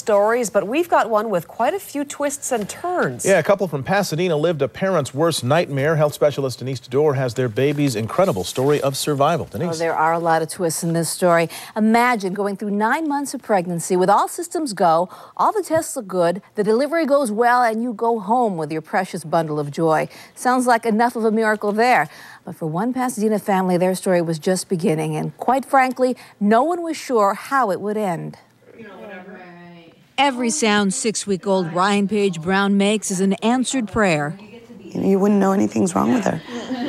stories, but we've got one with quite a few twists and turns. Yeah, a couple from Pasadena lived a parent's worst nightmare. Health specialist Denise Dore has their baby's incredible story of survival. Denise. Oh, there are a lot of twists in this story. Imagine going through 9 months of pregnancy with all systems go, all the tests look good, the delivery goes well, and you go home with your precious bundle of joy. Sounds like enough of a miracle there. But for one Pasadena family, their story was just beginning, and quite frankly, no one was sure how it would end. Every sound 6-week-old Ryane Paige Brown makes is an answered prayer. You wouldn't know anything's wrong with her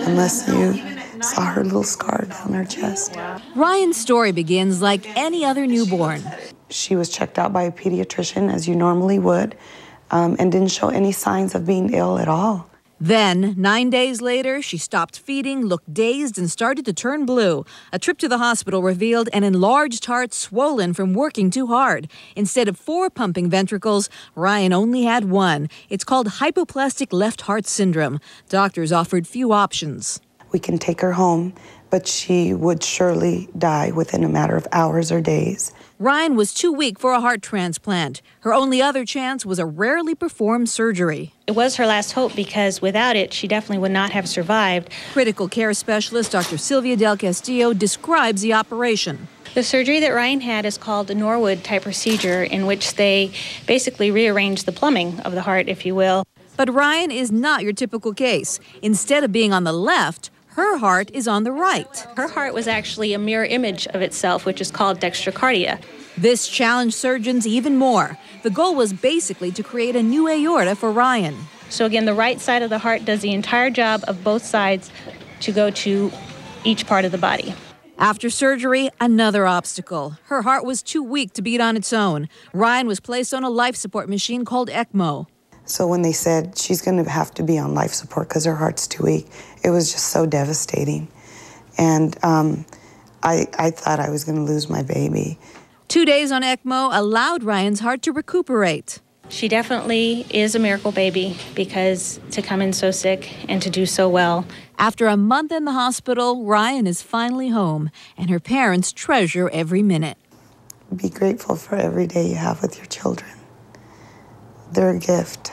unless you saw her little scar down her chest. Ryan's story begins like any other newborn. She was checked out by a pediatrician, as you normally would, and didn't show any signs of being ill at all. Then, 9 days later, she stopped feeding, looked dazed, and started to turn blue. A trip to the hospital revealed an enlarged heart swollen from working too hard. Instead of 4 pumping ventricles, Ryane only had 1. It's called hypoplastic left heart syndrome. Doctors offered few options. We can take her home, but she would surely die within a matter of hours or days. Ryane was too weak for a heart transplant. Her only other chance was a rarely performed surgery. It was her last hope because without it, she definitely would not have survived. Critical care specialist Dr. Sylvia Del Castillo describes the operation. The surgery that Ryane had is called a Norwood-type procedure, in which they basically rearrange the plumbing of the heart, if you will. But Ryane is not your typical case. Instead of being on the left, her heart is on the right. Her heart was actually a mirror image of itself, which is called dextrocardia. This challenged surgeons even more. The goal was basically to create a new aorta for Ryane. So again, the right side of the heart does the entire job of both sides to go to each part of the body. After surgery, another obstacle. Her heart was too weak to beat on its own. Ryane was placed on a life support machine called ECMO. So when they said she's going to have to be on life support because her heart's too weak, it was just so devastating. And I thought I was going to lose my baby. 2 days on ECMO allowed Ryane's heart to recuperate. She definitely is a miracle baby, because to come in so sick and to do so well. After a month in the hospital, Ryane is finally home, and her parents treasure every minute. Be grateful for every day you have with your children. They're a gift.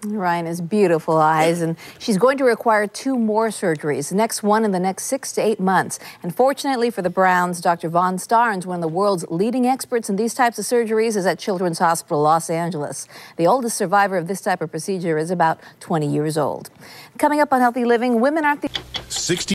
Ryane has beautiful eyes, and she's going to require 2 more surgeries, the next one in the next 6 to 8 months. And fortunately for the Browns, Dr. Von Starnes, one of the world's leading experts in these types of surgeries, is at Children's Hospital Los Angeles. The oldest survivor of this type of procedure is about 20 years old. Coming up on Healthy Living, women aren't the 60